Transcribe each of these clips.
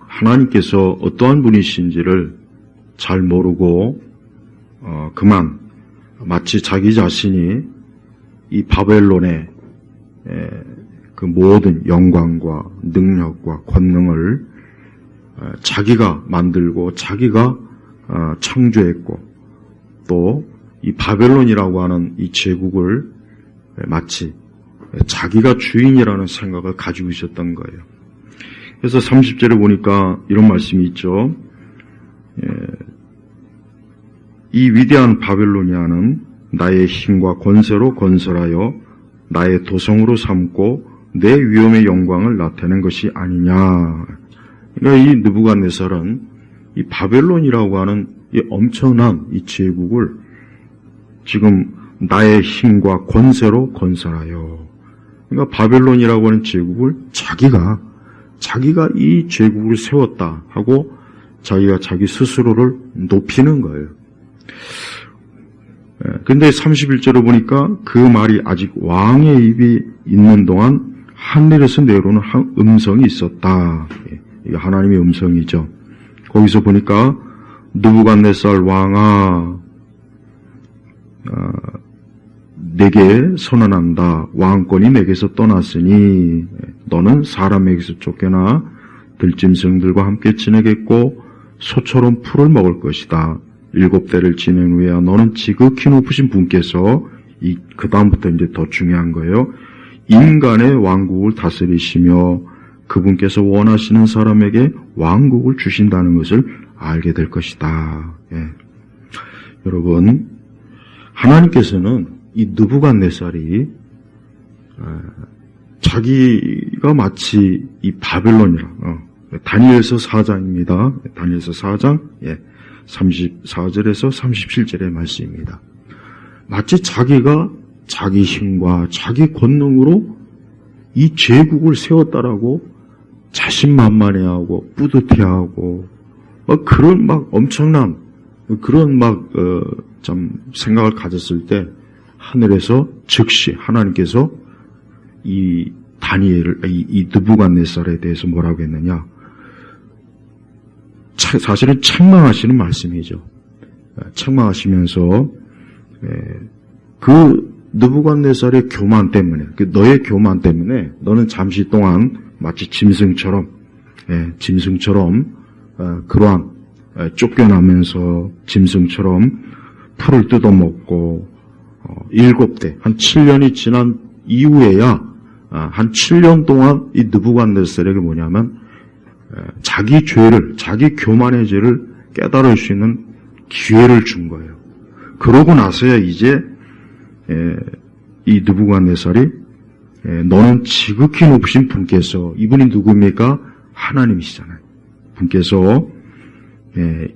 하나님께서 어떠한 분이신지를 잘 모르고 그만 마치 자기 자신이 이 바벨론의 그 모든 영광과 능력과 권능을 자기가 만들고 자기가 창조했고 또 이 바벨론이라고 하는 이 제국을 마치 자기가 주인이라는 생각을 가지고 있었던 거예요. 그래서 30절에 보니까 이런 말씀이 있죠. 이 위대한 바벨로니아는 나의 힘과 권세로 건설하여 나의 도성으로 삼고 내 위엄의 영광을 나타낸 것이 아니냐. 그러니까 이 느부갓네살은 이 바벨론이라고 하는 이 엄청난 이 제국을 지금 나의 힘과 권세로 건설하여, 그러니까 바벨론이라고 하는 제국을 자기가 이 제국을 세웠다 하고 자기가 자기 스스로를 높이는 거예요. 근데 31절을 보니까 그 말이 아직 왕의 입이 있는 동안 하늘에서 내려오는 한 음성이 있었다. 이게 하나님의 음성이죠. 거기서 보니까 느부갓네살 왕아, 내게 선언한다. 왕권이 내게서 떠났으니 너는 사람에게서 쫓겨나 들짐승들과 함께 지내겠고 소처럼 풀을 먹을 것이다. 7대를 지낸 후에야 너는 지극히 높으신 분께서 그 다음부터 이제 더 중요한 거예요. 인간의 왕국을 다스리시며 그분께서 원하시는 사람에게 왕국을 주신다는 것을 알게 될 것이다. 여러분, 하나님께서는 이 느부갓네살이 자기가 마치 이 바벨론이라, 다니엘서 4장입니다. 다니엘서 4장 34절에서 37절의 말씀입니다. 마치 자기가 자기 힘과 자기 권능으로 이 제국을 세웠다라고 자신만만해하고 뿌듯해하고 그런 막 엄청난 그런 참 생각을 가졌을 때 하늘에서 즉시 하나님께서 이 다니엘을 이 느부갓네살에 대해서 뭐라고 했느냐? 사실은 책망하시는 말씀이죠. 책망하시면서 그 느부갓네살의 교만 때문에, 너의 교만 때문에 너는 잠시 동안 마치 짐승처럼 그러한 쫓겨나면서 짐승처럼 풀을 뜯어먹고 7대, 한 7년이 지난 이후에야 한 7년 동안 이 느부갓네살에게 뭐냐면 자기 죄를, 자기 교만의 죄를 깨달을 수 있는 기회를 준 거예요. 그러고 나서야 이제 이 느부갓네살이 너는 지극히 높으신 분께서, 이분이 누구입니까? 하나님이시잖아요. 분께서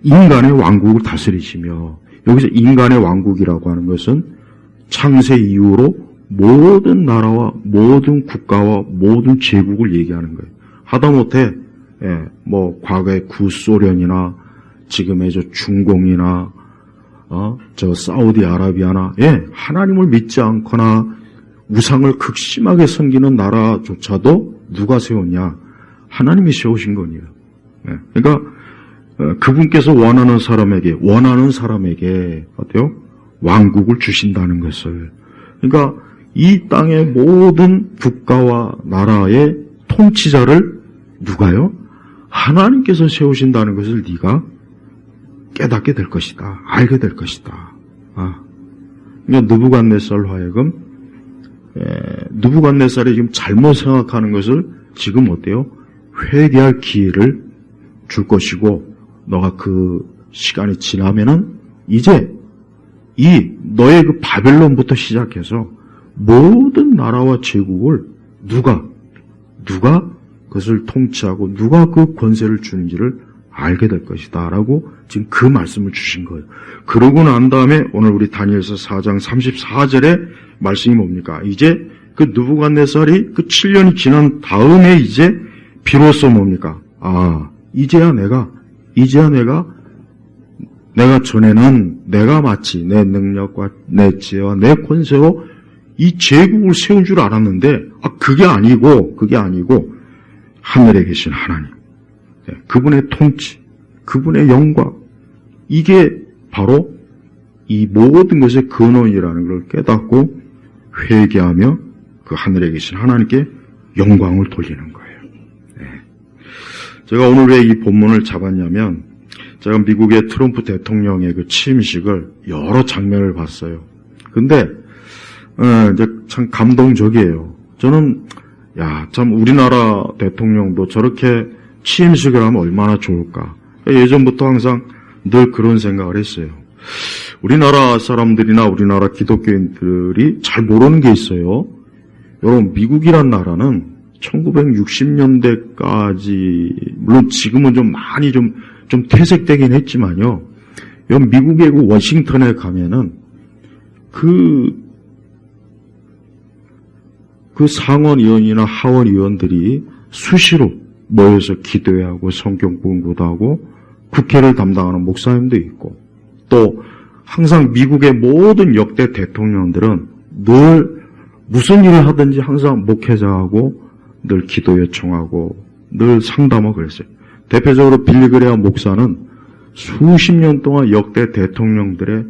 인간의 왕국을 다스리시며, 여기서 인간의 왕국이라고 하는 것은 창세 이후로 모든 나라와 모든 국가와 모든 제국을 얘기하는 거예요. 하다못해 과거의 구소련이나 지금의 저 중공이나 저 사우디아라비아나 하나님을 믿지 않거나 우상을 극심하게 섬기는 나라조차도 누가 세웠냐? 하나님이 세우신 거예요. 그러니까 그분께서 원하는 사람에게 어때요? 왕국을 주신다는 것을. 그러니까 이 땅의 모든 국가와 나라의 통치자를 누가요? 하나님께서 세우신다는 것을 네가 깨닫게 될 것이다. 알게 될 것이다. 그러니까 느부갓네살로 하여금 느부갓네살이 지금 잘못 생각하는 것을 지금 어때요? 회개할 기회를 줄 것이고, 너가 그 시간이 지나면은 이제 이 너의 그 바벨론부터 시작해서 모든 나라와 제국을 누가 그것을 통치하고 누가 그 권세를 주는지를 알게 될 것이다 라고 지금 그 말씀을 주신 거예요. 그러고 난 다음에 오늘 우리 다니엘서 4장 34절에 말씀이 뭡니까? 이제 그 느부갓네살이 그 7년이 지난 다음에 이제 비로소 뭡니까? 이제야 내가 전에는 내가 마치 내 능력과 내 지혜와 내 권세로 이 제국을 세운 줄 알았는데 그게 아니고 하늘에 계신 하나님, 그분의 통치, 그분의 영광, 이게 바로 이 모든 것의 근원이라는 걸 깨닫고 회개하며 그 하늘에 계신 하나님께 영광을 돌리는 거예요. 제가 오늘 왜 이 본문을 잡았냐면, 제가 미국의 트럼프 대통령의 그 취임식을 여러 장면을 봤어요. 근데 이제 참 감동적이에요. 저는 참 우리나라 대통령도 저렇게 취임식을 하면 얼마나 좋을까. 예전부터 항상 늘 그런 생각을 했어요. 우리나라 사람들이나 우리나라 기독교인들이 잘 모르는 게 있어요. 여러분, 미국이란 나라는 1960년대까지, 물론 지금은 좀 많이 좀 퇴색되긴 했지만요. 미국의 그 워싱턴에 가면은 그 상원의원이나 하원의원들이 수시로 모여서 기도회 하고 성경 공부도 하고 국회를 담당하는 목사님도 있고, 또 항상 미국의 모든 역대 대통령들은 늘 무슨 일을 하든지 항상 목회자하고 늘 기도 요청하고 늘 상담하고 그랬어요. 대표적으로 빌리 그레이엄 목사는 수십 년 동안 역대 대통령들의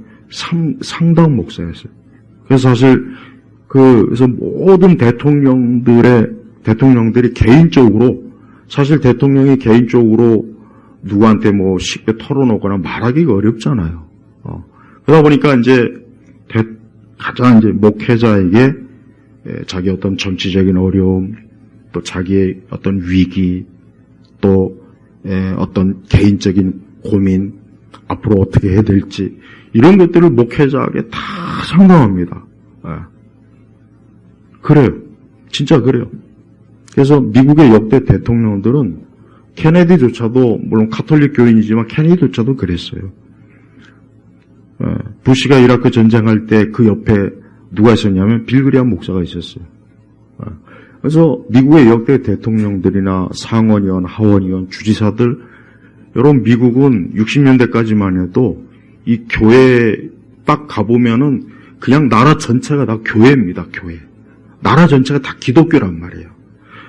상당 목사였어요. 그래서 사실 그래서 모든 대통령들이 개인적으로, 사실 대통령이 개인적으로 누구한테 뭐 쉽게 털어놓거나 말하기가 어렵잖아요. 그러다 보니까 가장 목회자에게 자기 어떤 정치적인 어려움, 또 자기의 어떤 위기, 또 어떤 개인적인 고민, 앞으로 어떻게 해야 될지, 이런 것들을 목회자에게 다 상담합니다. 그래요. 진짜 그래요. 그래서 미국의 역대 대통령들은 케네디조차도, 물론 가톨릭 교인이지만 케네디조차도 그랬어요. 부시가 이라크 전쟁할 때 그 옆에 누가 있었냐면 빌 그레이엄 목사가 있었어요. 그래서 미국의 역대 대통령들이나 상원의원, 하원의원, 주지사들, 여러분 미국은 60년대까지만 해도 이 교회 딱 가보면은 그냥 나라 전체가 다 교회입니다. 교회. 나라 전체가 다 기독교란 말이에요.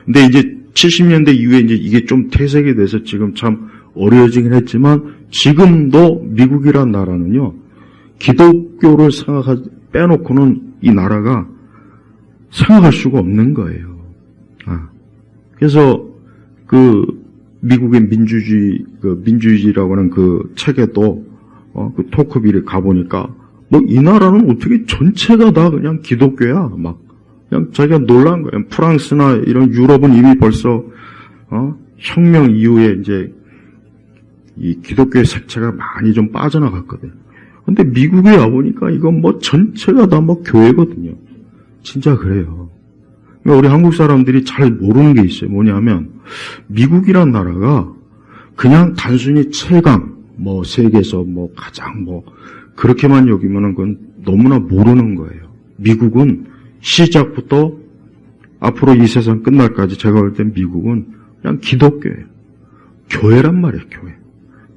근데 이제 70년대 이후에 이게 좀 퇴색이 돼서 지금 참 어려워지긴 했지만, 지금도 미국이란 나라는요, 기독교를 빼놓고는 이 나라가 생각할 수가 없는 거예요. 그래서 미국의 민주주의라고 하는 그 책에도 그 토크빌에 가보니까 이 나라는 어떻게 전체가 다 그냥 기독교야. 그냥 자기가 놀란 거예요. 프랑스나 이런 유럽은 이미 벌써 혁명 이후에 이제 이 기독교의 색채가 많이 좀 빠져나갔거든요. 근데 미국에 와보니까 이건 전체가 다 교회거든요. 진짜 그래요. 우리 한국 사람들이 잘 모르는 게 있어요. 뭐냐면, 미국이란 나라가 그냥 단순히 최강, 세계에서 가장 그렇게만 여기면은 그건 너무나 모르는 거예요. 미국은 시작부터 앞으로 이 세상 끝날까지 제가 볼 땐 미국은 그냥 기독교예요. 교회란 말이에요, 교회.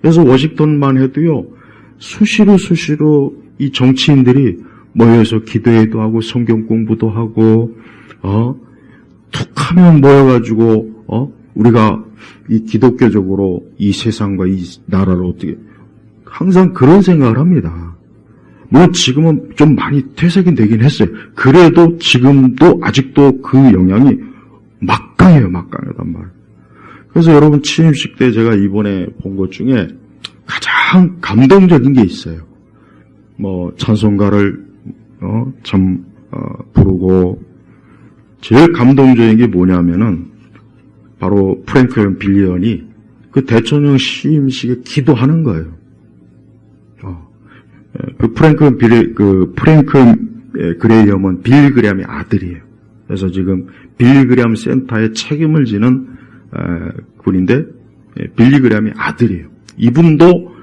그래서 워싱턴만 해도요, 수시로 이 정치인들이 모여서 기도회도 하고 성경 공부도 하고, 툭 하면 모여가지고, 우리가 이 기독교적으로 이 세상과 이 나라를 어떻게, 항상 그런 생각을 합니다. 물론 지금은 좀 많이 퇴색이 되긴 했어요. 그래도 지금도 아직도 그 영향이 막강해단 말이에요. 그래서 여러분 취임식 때 제가 이번에 본 것 중에 가장 감동적인 게 있어요. 찬송가를 부르고, 제일 감동적인 게 뭐냐면은 바로 프랭클린 빌리언이 그 대통령 취임식에 기도하는 거예요. 프랭클린 그레이엄은 빌 그레이엄의 아들이에요. 그래서 지금 빌리 그레이엄 센터에 책임을 지는 분인데, 빌리 그레이엄의 아들이에요. 이분도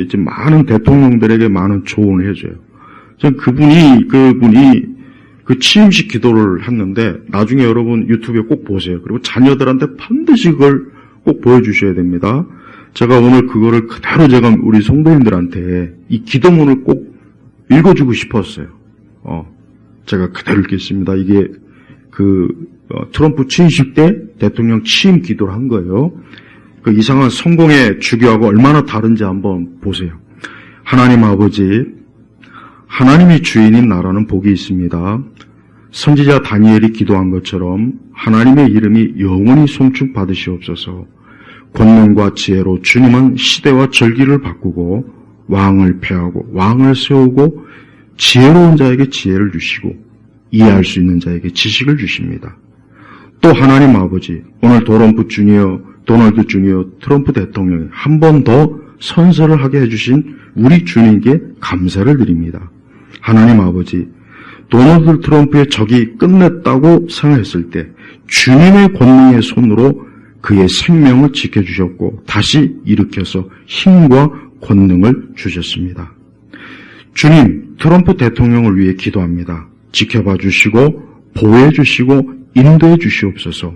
지금 많은 대통령들에게 많은 조언을 해줘요. 전 그분이 그 취임식 기도를 했는데, 나중에 여러분 유튜브에 꼭 보세요. 그리고 자녀들한테 반드시 그걸 꼭 보여주셔야 됩니다. 제가 오늘 그거를 그대로 제가 우리 성도님들한테 이 기도문을 꼭 읽어주고 싶었어요. 제가 그대로 읽겠습니다. 이게 트럼프 70대 대통령 취임 기도를 한 거예요. 그 이상한 성공의 주교하고 얼마나 다른지 한번 보세요. 하나님 아버지, 하나님이 주인인 나라는 복이 있습니다. 선지자 다니엘이 기도한 것처럼 하나님의 이름이 영원히 송축받으시옵소서. 권능과 지혜로 주님은 시대와 절기를 바꾸고 왕을 폐하고 왕을 세우고 지혜로운 자에게 지혜를 주시고 이해할 수 있는 자에게 지식을 주십니다. 또 하나님 아버지, 오늘 도널드 주니어 트럼프 대통령이 한 번 더 선서를 하게 해주신 우리 주님께 감사를 드립니다. 하나님 아버지, 도널드 트럼프의 적이 끝냈다고 생각했을 때 주님의 권능의 손으로 그의 생명을 지켜주셨고 다시 일으켜서 힘과 권능을 주셨습니다. 주님, 트럼프 대통령을 위해 기도합니다. 지켜봐 주시고 보호해 주시고 인도해 주시옵소서.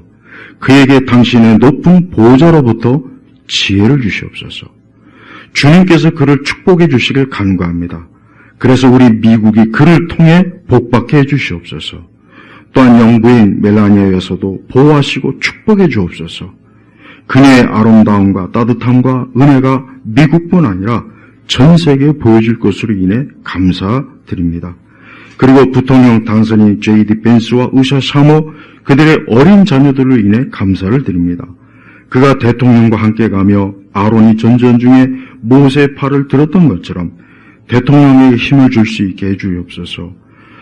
그에게 당신의 높은 보호자로부터 지혜를 주시옵소서. 주님께서 그를 축복해 주시길 간구합니다. 그래서 우리 미국이 그를 통해 복받게 해주시옵소서. 또한 영부인 멜라니아 여사도 보호하시고 축복해 주옵소서. 그녀의 아름다움과 따뜻함과 은혜가 미국뿐 아니라 전 세계에 보여질 것으로 인해 감사드립니다. 그리고 부통령 당선인 J.D. 벤스와 의사 샤머 그들의 어린 자녀들로 인해 감사를 드립니다. 그가 대통령과 함께 가며 아론이 전전 중에 모세의 팔을 들었던 것처럼 대통령에게 힘을 줄 수 있게 해주옵소서.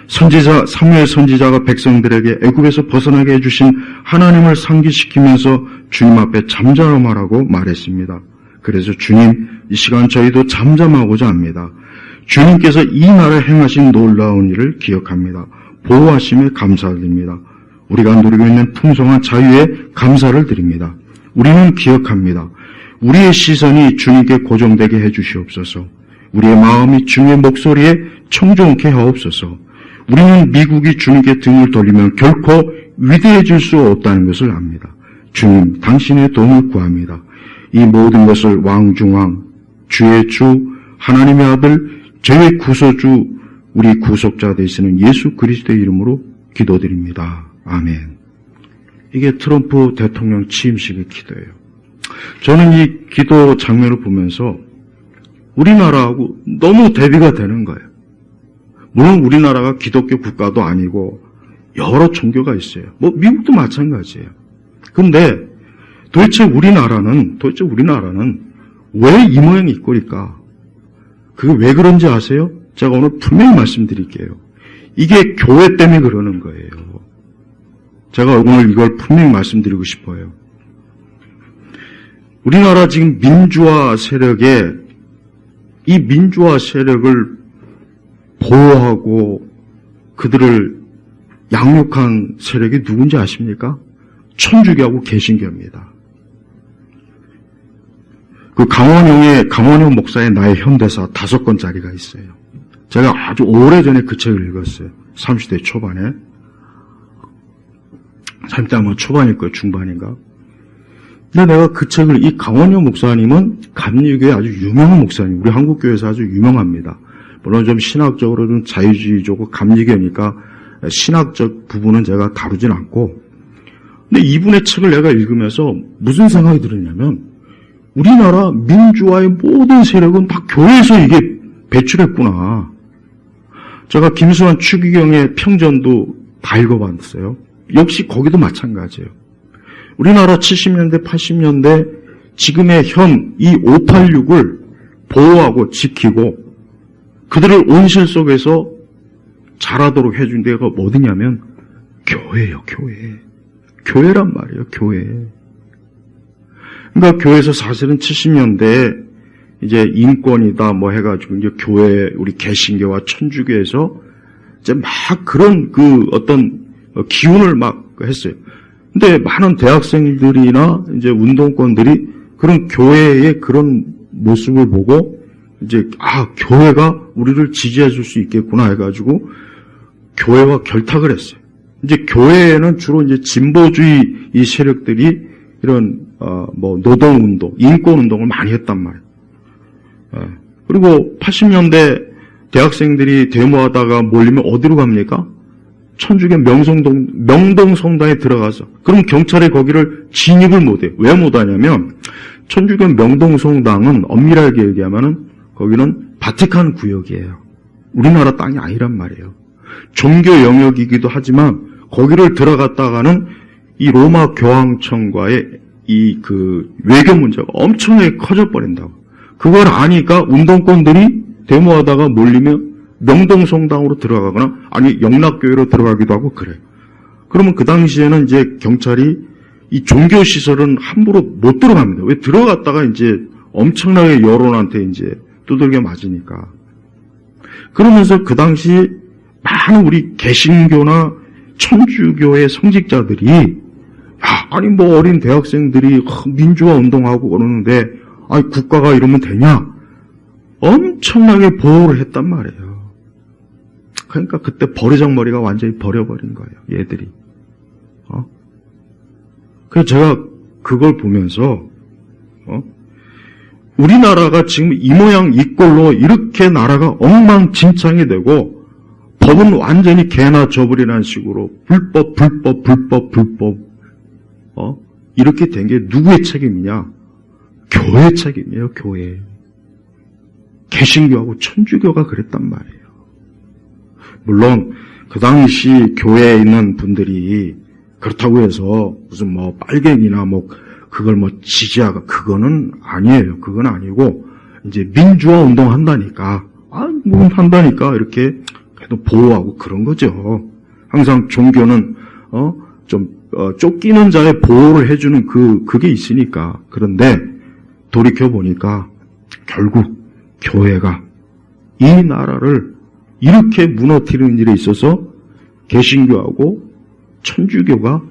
사무엘 선지자가 백성들에게 애굽에서 벗어나게 해주신 하나님을 상기시키면서 주님 앞에 잠잠하라고 말했습니다. 그래서 주님, 이 시간 저희도 잠잠하고자 합니다. 주님께서 이 나라에 행하신 놀라운 일을 기억합니다. 보호하심에 감사드립니다. 우리가 누리고 있는 풍성한 자유에 감사를 드립니다. 우리는 기억합니다. 우리의 시선이 주님께 고정되게 해주시옵소서. 우리의 마음이 주님의 목소리에 청종케 하옵소서. 우리는 미국이 주님께 등을 돌리면 결코 위대해질 수 없다는 것을 압니다. 주님, 당신의 도움을 구합니다. 이 모든 것을 왕 중 왕, 주의 주, 하나님의 아들, 저의 구소주, 우리 구속자 되시는 예수 그리스도의 이름으로 기도드립니다. 아멘. 이게 트럼프 대통령 취임식의 기도예요. 저는 이 기도 장면을 보면서 우리나라하고 너무 대비가 되는 거예요. 물론 우리나라가 기독교 국가도 아니고 여러 종교가 있어요. 미국도 마찬가지예요. 근데 도대체 우리나라는 왜 이 모양 이 꼴일까? 그게 왜 그런지 아세요? 제가 오늘 분명히 말씀드릴게요. 이게 교회 때문에 그러는 거예요. 제가 오늘 이걸 분명히 말씀드리고 싶어요. 우리나라 지금 민주화 세력을 보호하고 그들을 양육한 세력이 누군지 아십니까? 천주교하고 개신교입니다. 그 강원영 목사의 나의 현대사 5권짜리가 있어요. 제가 아주 오래전에 그 책을 읽었어요. 30대 초반에. 30대 아마 초반일 거예요. 중반인가. 근데 내가 그 책을, 이 강원영 목사님은 감리교의 아주 유명한 목사님, 우리 한국교회에서 아주 유명합니다. 물론 좀 신학적으로 좀 자유주의적이고 감리교니까 신학적 부분은 제가 다루진 않고, 근데 이분의 책을 내가 읽으면서 무슨 생각이 들었냐면, 우리나라 민주화의 모든 세력은 다 교회에서 이게 배출했구나. 제가 김수환 추기경의 평전도 다 읽어봤어요. 역시 거기도 마찬가지예요. 우리나라 70년대, 80년대 지금의 이 586을 보호하고 지키고 그들을 온실 속에서 자라도록 해준 데가 어디냐면 교회예요, 교회. 교회란 말이에요, 교회. 그러니까 교회에서 사실은 70년대에 이제 인권이다 뭐 해가지고 이제 교회, 우리 개신교와 천주교에서 이제 막 그런 그 어떤 기운을 막 했어요. 근데 많은 대학생들이나 이제 운동권들이 그런 교회의 그런 모습을 보고 이제 교회가 우리를 지지해 줄 수 있겠구나 해가지고 교회와 결탁을 했어요. 이제 교회에는 주로 이제 진보주의 이 세력들이 이런 노동운동, 인권운동을 많이 했단 말이에요. 그리고 80년대 대학생들이 데모하다가 몰리면 어디로 갑니까? 천주교 명동성당에 들어가서, 그럼 경찰이 거기를 진입을 못해요. 왜 못하냐면 천주교 명동성당은 엄밀하게 얘기하면은 거기는 바티칸 구역이에요. 우리나라 땅이 아니란 말이에요. 종교 영역이기도 하지만 거기를 들어갔다가는 이 로마 교황청과의 이 그 외교 문제가 엄청나게 커져버린다고. 그걸 아니까 운동권들이 데모하다가 몰리면 명동성당으로 들어가거나 아니 영락교회로 들어가기도 하고 그래요. 그러면 그 당시에는 이제 경찰이 이 종교시설은 함부로 못 들어갑니다. 왜 들어갔다가 이제 엄청나게 여론한테 이제 두들겨 맞으니까. 그러면서 그 당시 많은 우리 개신교나 천주교의 성직자들이 아니 뭐 어린 대학생들이 민주화 운동하고 그러는데 아니 국가가 이러면 되냐? 엄청나게 보호를 했단 말이에요. 그러니까 그때 버르장머리가 완전히 버려버린 거예요. 얘들이. 그래서 제가 그걸 보면서 우리나라가 지금 이 모양 이 꼴로 이렇게 나라가 엉망진창이 되고 법은 완전히 개나 저불이라는 식으로 불법 이렇게 된 게 누구의 책임이냐? 교회 책임이에요. 교회. 개신교하고 천주교가 그랬단 말이에요. 물론 그 당시 교회에 있는 분들이 그렇다고 해서 무슨 뭐 빨갱이나 뭐 그걸 뭐 지지하가 그거는 아니에요. 그건 아니고 이제 민주화 운동 한다니까 뭐 한다니까 이렇게 계속 보호하고 그런 거죠. 항상 종교는 쫓기는 자의 보호를 해주는 그게 있으니까. 그런데 돌이켜 보니까 결국 교회가 이 나라를 이렇게 무너뜨리는 일에 있어서 개신교하고 천주교가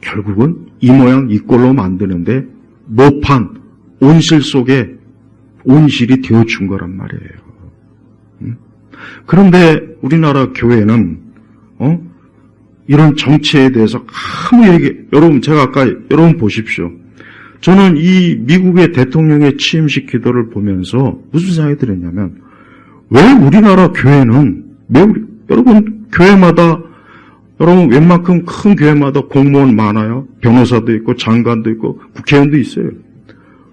결국은 이 모양 이 꼴로 만드는데 모판 온실 속에 온실이 되어준 거란 말이에요. 그런데 우리나라 교회는 이런 정치에 대해서 아무 여러분 제가 아까 여러분 보십시오. 저는 이 미국의 대통령의 취임식 기도를 보면서 무슨 생각이 들었냐면 왜 우리나라 교회는 여러분 교회마다 여러분 웬만큼 큰 교회마다 공무원 많아요. 변호사도 있고 장관도 있고 국회의원도 있어요.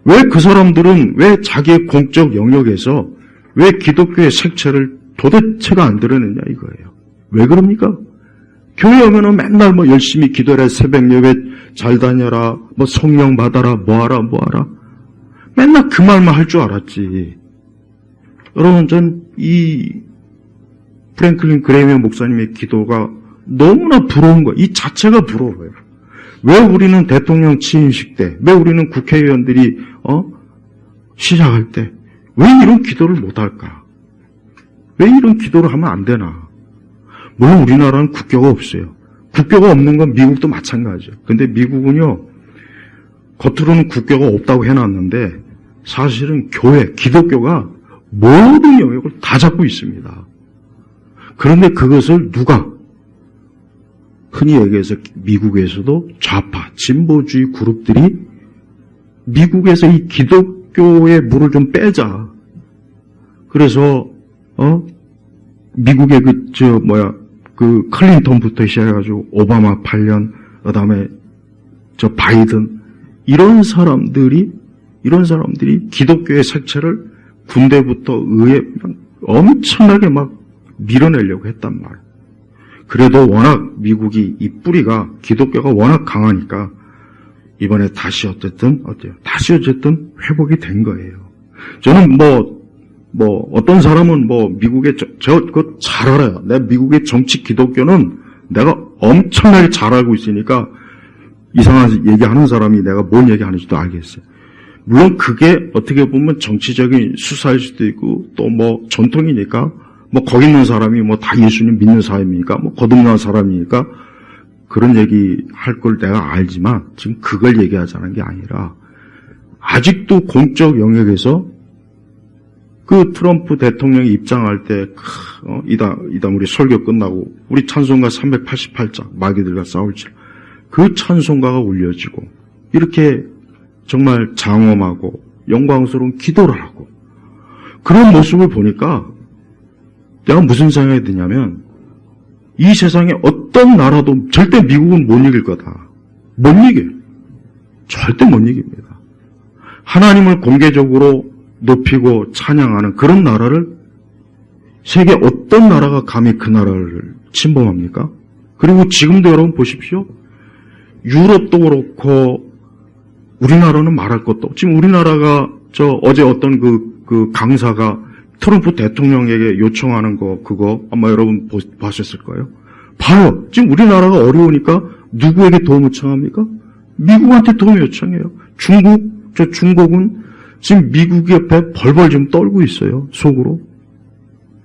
왜 그 사람들은 왜 자기의 공적 영역에서 왜 기독교의 색채를 도대체가 안 드러내냐 이거예요. 왜 그럽니까? 교회 오면은 맨날 뭐 열심히 기도해라, 새벽 예배 잘 다녀라, 뭐 성령 받아라, 뭐하라. 맨날 그 말만 할 줄 알았지. 여러분, 전 이 프랭클린 그레이엄 목사님의 기도가 너무나 부러운 거예요. 이 자체가 부러워요. 왜 우리는 대통령 취임식 때, 왜 우리는 국회의원들이 시작할 때 왜 이런 기도를 못할까? 왜 이런 기도를 하면 안 되나? 물론 우리나라는 국교가 없어요. 국교가 없는 건 미국도 마찬가지예요. 근데 미국은요, 겉으로는 국교가 없다고 해놨는데 사실은 교회, 기독교가 모든 영역을 다 잡고 있습니다. 그런데 그것을 누가 흔히 얘기해서 미국에서도 좌파, 진보주의 그룹들이 미국에서 이 기독교의 물을 좀 빼자. 그래서 미국의 그 클린턴부터 시작해가지고 오바마 8년, 그다음에 바이든 이런 사람들이 기독교의 색채를 군대부터 의회 엄청나게 막 밀어내려고 했단 말이에요. 그래도 워낙 미국이 이 뿌리가 기독교가 워낙 강하니까 이번에 다시 어쨌든 회복이 된 거예요. 저는 어떤 사람은 미국의 그거 잘 알아요. 내가 미국의 정치 기독교는 내가 엄청나게 잘 알고 있으니까 이상한 얘기하는 사람이 내가 뭔 얘기하는지도 알겠어요. 물론 그게 어떻게 보면 정치적인 수사일 수도 있고 또 전통이니까 거기 있는 사람이 다 예수님 믿는 사람이니까 거듭난 사람이니까 그런 얘기 할 걸 내가 알지만 지금 그걸 얘기하자는 게 아니라 아직도 공적 영역에서 그 트럼프 대통령이 입장할 때 이담 우리 설교 끝나고 우리 찬송가 388장 마귀들과 싸울지 그 찬송가가 울려지고 이렇게 정말 장엄하고 영광스러운 기도를 하고 그런 모습을 보니까 내가 무슨 생각이 드냐면 이 세상에 어떤 나라도 절대 미국은 못 이길 거다. 못 이겨요. 절대 못 이깁니다. 하나님을 공개적으로 높이고 찬양하는 그런 나라를 세계 어떤 나라가 감히 그 나라를 침범합니까? 그리고 지금도 여러분 보십시오. 유럽도 그렇고 우리나라는 말할 것도 없고 지금 우리나라가 어제 어떤 그 강사가 트럼프 대통령에게 요청하는 그거 아마 여러분 보셨을 거예요. 봐요. 지금 우리나라가 어려우니까 누구에게 도움을 청합니까? 미국한테 도움 요청해요. 중국은 지금 미국 옆에 벌벌 좀 떨고 있어요. 속으로.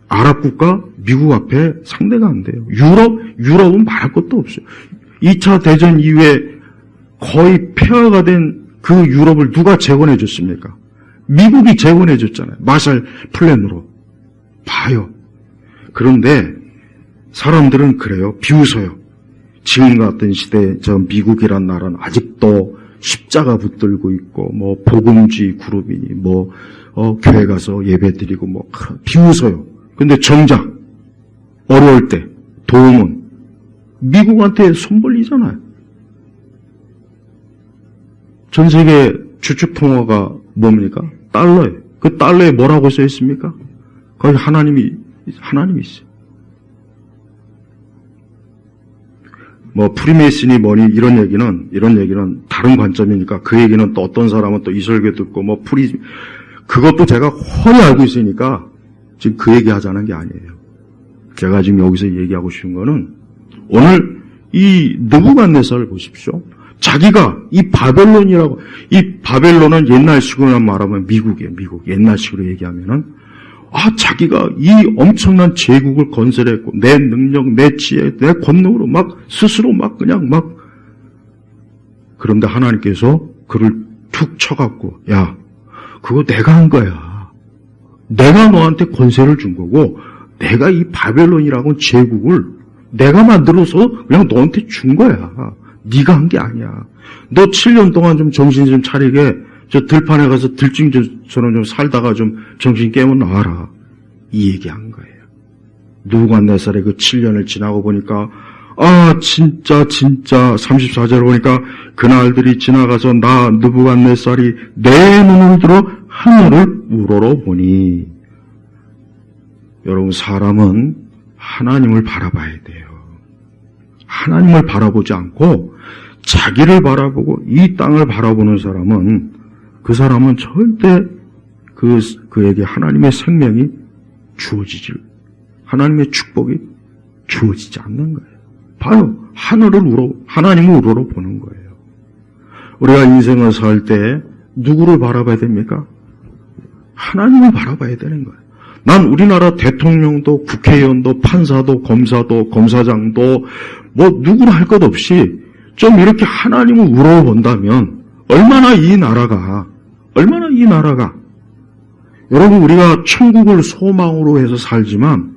아랍 국가 미국 앞에 상대가 안 돼요. 유럽은 말할 것도 없어요. 2차 대전 이후에 거의 폐허가 된 그 유럽을 누가 재건해 줬습니까? 미국이 재건해 줬잖아요. 마샬 플랜으로. 봐요. 그런데 사람들은 그래요. 비웃어요. 지금 같은 시대에 저 미국이란 나라는 아직도 십자가 붙들고 있고 뭐 복음주의 그룹이니 교회 가서 예배드리고 비웃어요. 근데 정작 어려울 때 도움은 미국한테 손 벌리잖아요. 전 세계 주축 통화가 뭡니까? 달러예요. 그 달러에 뭐라고 써 있습니까? 거기 하나님이 있어요. 프리메이슨이 뭐니 이런 얘기는 다른 관점이니까 그 얘기는 또 어떤 사람은 또 이설교 듣고 그것도 제가 훤히 알고 있으니까 지금 그 얘기 하자는 게 아니에요. 제가 지금 여기서 얘기하고 싶은 거는 오늘 이 느부갓네살을 보십시오. 자기가 이 바벨론은 옛날식으로 말하면 미국이에요. 미국. 옛날식으로 얘기하면은 자기가 이 엄청난 제국을 건설했고 내 능력, 내 지혜, 내 권능으로 스스로 그런데 하나님께서 그를 툭 쳐갖고 야, 그거 내가 한 거야. 내가 너한테 권세를 준 거고 내가 이 바벨론이라고 제국을 내가 만들어서 그냥 너한테 준 거야. 네가 한 게 아니야. 너 7년 동안 좀 정신 좀 차리게 저 들판에 가서 들증처럼 좀 살다가 좀 정신 깨면 나와라. 이 얘기한 거예요. 느부갓네살의 그 7년을 지나고 보니까 진짜 34절 보니까 그날들이 지나가서 나 느부갓네살이 내 눈을 들어 하늘을 우러러 보니 여러분 사람은 하나님을 바라봐야 돼요. 하나님을 바라보지 않고 자기를 바라보고 이 땅을 바라보는 사람은 그 사람은 절대 그에게 하나님의 생명이 하나님의 축복이 주어지지 않는 거예요. 봐요. 하나님을 우러러 보는 거예요. 우리가 인생을 살 때 누구를 바라봐야 됩니까? 하나님을 바라봐야 되는 거예요. 난 우리나라 대통령도 국회의원도 판사도 검사도 검사장도 누구나 할 것 없이 좀 이렇게 하나님을 우러본다면 얼마나 이 나라가 여러분 우리가 천국을 소망으로 해서 살지만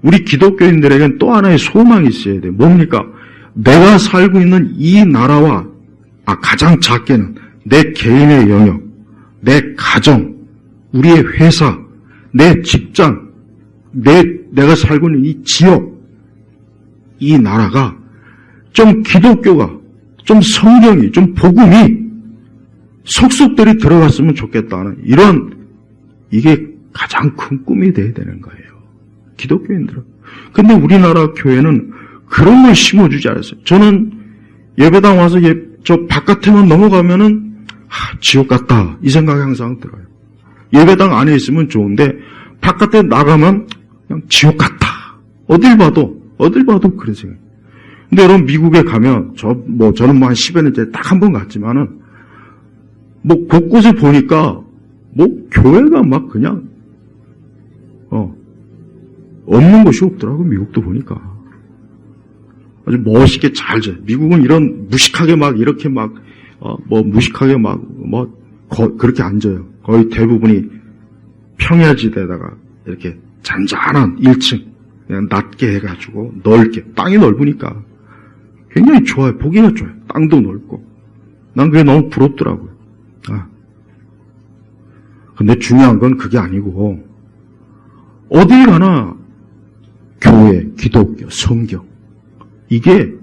우리 기독교인들에겐 또 하나의 소망이 있어야 돼요. 뭡니까? 내가 살고 있는 이 나라와 가장 작게는 내 개인의 영역, 내 가정, 우리의 회사, 내 직장, 내가 살고 있는 이 지역, 이 나라가 좀 기독교가, 좀 성경이, 좀 복음이 속속들이 들어갔으면 좋겠다는 이게 가장 큰 꿈이 돼야 되는 거예요. 기독교인들은. 근데 우리나라 교회는 그런 걸 심어주지 않았어요. 저는 예배당 와서 저 바깥에만 넘어가면은 지옥 같다 이 생각이 항상 들어요. 예배당 안에 있으면 좋은데 바깥에 나가면 그냥 지옥 같다. 어딜 봐도 그런 생각. 근데 여러분 미국에 가면 저는 한 10여 년째 딱 한 번 갔지만은 곳곳에 보니까 교회가 그냥 없는 곳이 없더라고. 미국도 보니까 아주 멋있게 잘 져. 미국은 이런 무식하게 이렇게 무식하게 그렇게 앉아요. 거의 대부분이 평야지대에다가 이렇게 잔잔한 1층 그냥 낮게 해가지고 넓게 땅이 넓으니까 굉장히 좋아요. 보기가 좋아요. 땅도 넓고 난 그게 너무 부럽더라고요. 근데 중요한 건 그게 아니고 어딜 가나 교회, 기독교, 성경 이게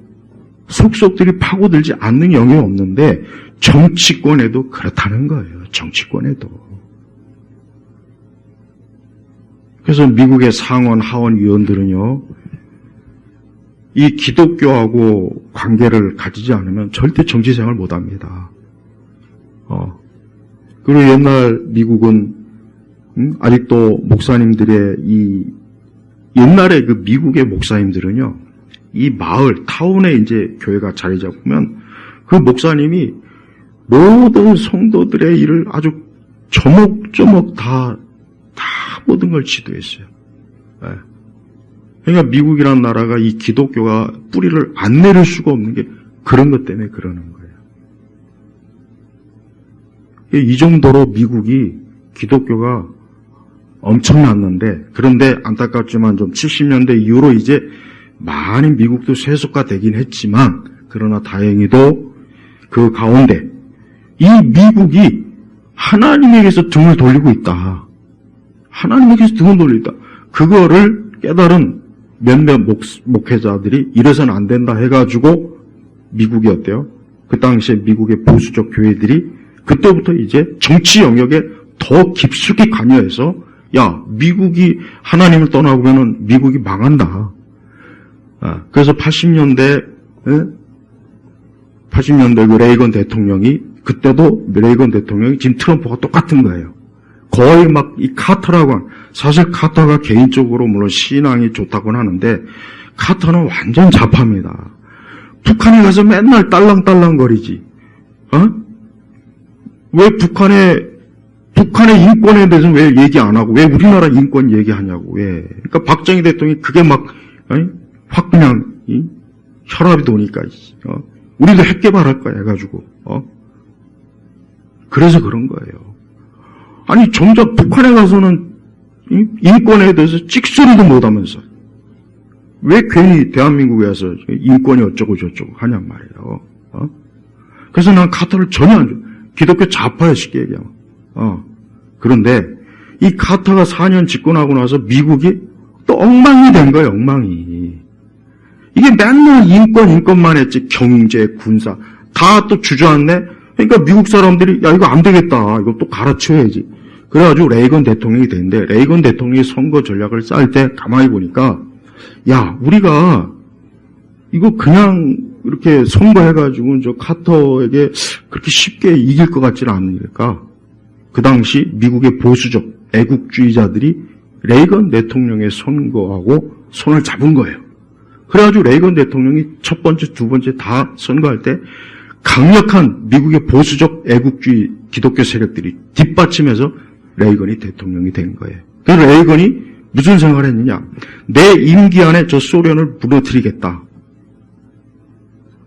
속속들이 파고들지 않는 영역이 없는데 정치권에도 그렇다는 거예요. 정치권에도. 그래서 미국의 상원, 하원 위원들은요, 이 기독교하고 관계를 가지지 않으면 절대 정치생활 못합니다. 그리고 옛날 미국은 아직도 목사님들의 옛날에 그 미국의 목사님들은요, 이 마을, 타운에 이제 교회가 자리 잡으면 그 목사님이 모든 성도들의 일을 아주 조목조목 다 모든 걸 지도했어요. 네. 그러니까 미국이라는 나라가 이 기독교가 뿌리를 안 내릴 수가 없는 게 그런 것 때문에 그러는 거예요. 이 정도로 미국이 기독교가 엄청났는데, 그런데 안타깝지만 좀 70년대 이후로 이제 많이 미국도 세속화되긴 했지만, 그러나 다행히도 그 가운데 이 미국이 하나님에게서 등을 돌리고 있다. 하나님에게서 등을 돌리고 있다. 그거를 깨달은 몇몇 목회자들이 이래서는 안 된다 해가지고 미국이 어때요? 그 당시에 미국의 보수적 교회들이 그때부터 이제 정치 영역에 더 깊숙이 관여해서 야, 미국이 하나님을 떠나고면은 미국이 망한다. 그래서 80년대 그 레이건 대통령이, 그때도 레이건 대통령이 지금 트럼프가 똑같은 거예요. 거의 막 이 카터라고, 사실 카터가 개인적으로 물론 신앙이 좋다고는 하는데 카터는 완전 좌파입니다. 북한에 가서 맨날 딸랑딸랑거리지. 왜 북한의 인권에 대해서 왜 얘기 안 하고, 왜 우리나라 인권 얘기하냐고, 왜. 그러니까 박정희 대통령이 그게 막, 확 그냥, 혈압이 도니까, 우리도 핵 개발할 거야, 해가지고, 그래서 그런 거예요. 아니, 정작 북한에 가서는 인권에 대해서 찍소리도 못 하면서, 왜 괜히 대한민국에 와서 인권이 어쩌고 저쩌고 하냔 말이에요. 그래서 난 카터를 전혀 안 줘. 기독교 좌파야, 쉽게 얘기하면. 그런데 이 카터가 4년 집권하고 나서 미국이 또 엉망이 된 거예요, 엉망이. 이게 맨날 인권만 했지, 경제, 군사, 다 또 주저앉네? 그러니까 미국 사람들이, 야, 이거 안 되겠다. 이거 또 갈아치워야지. 그래가지고 레이건 대통령이 됐는데, 레이건 대통령이 선거 전략을 짤 때 가만히 보니까, 야, 우리가 이거 그냥 이렇게 선거해가지고 저 카터에게 그렇게 쉽게 이길 것 같지는 않으니까, 그 당시 미국의 보수적 애국주의자들이 레이건 대통령의 선거하고 손을 잡은 거예요. 그래가지고 레이건 대통령이 첫 번째, 두 번째 다 선거할 때 강력한 미국의 보수적 애국주의 기독교 세력들이 뒷받침해서 레이건이 대통령이 된 거예요. 그래서 레이건이 무슨 생각을 했느냐? 내 임기 안에 저 소련을 무너뜨리겠다.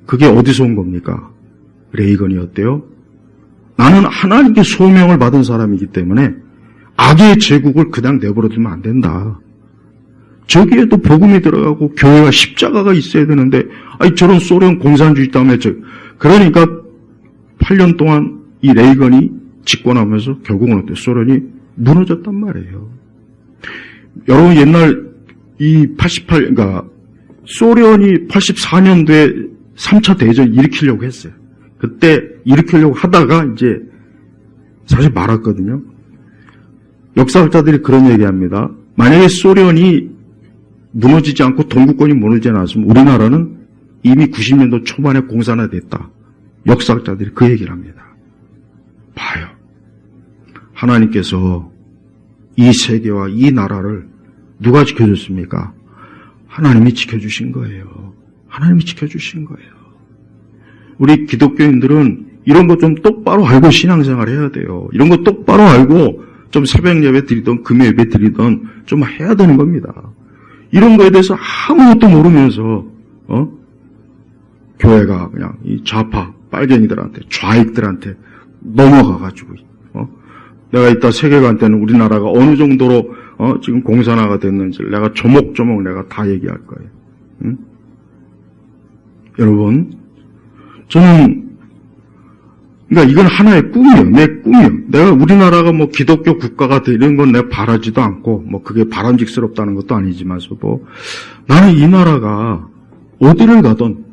그게 어디서 온 겁니까? 레이건이 어때요? 나는 하나님께 소명을 받은 사람이기 때문에 악의 제국을 그냥 내버려두면 안 된다. 저기에도 복음이 들어가고 교회와 십자가가 있어야 되는데, 아니 저런 소련 공산주의 때문에 그러니까 8년 동안 이 레이건이 집권하면서 결국은 어때요? 소련이 무너졌단 말이에요. 여러분 옛날 그러니까 소련이 84년도에 3차 대전 일으키려고 했어요. 그때 일으키려고 하다가 이제 사실 말았거든요. 역사학자들이 그런 얘기합니다. 만약에 소련이 무너지지 않고 동구권이 무너지지 않았으면 우리나라는 이미 90년도 초반에 공산화됐다. 역사학자들이 그 얘기를 합니다. 봐요. 하나님께서 이 세계와 이 나라를 누가 지켜줬습니까? 하나님이 지켜주신 거예요. 하나님이 지켜주신 거예요. 우리 기독교인들은 이런 것 좀 똑바로 알고 신앙생활 해야 돼요. 이런 거 똑바로 알고 좀 새벽 예배 드리던 금요 예배 드리던 좀 해야 되는 겁니다. 이런 거에 대해서 아무것도 모르면서 교회가 그냥 이 좌파 빨갱이들한테 좌익들한테 넘어가가지고 내가 이따 세계관 때는 우리나라가 어느 정도로 지금 공산화가 됐는지를 내가 조목조목 내가 다 얘기할 거예요. 응? 여러분, 저는 그러니까 이건 하나의 꿈이에요. 내 꿈이에요. 내가 우리나라가 뭐 기독교 국가가 되는 건 내가 바라지도 않고 뭐 그게 바람직스럽다는 것도 아니지만서도 나는 이 나라가 어디를 가든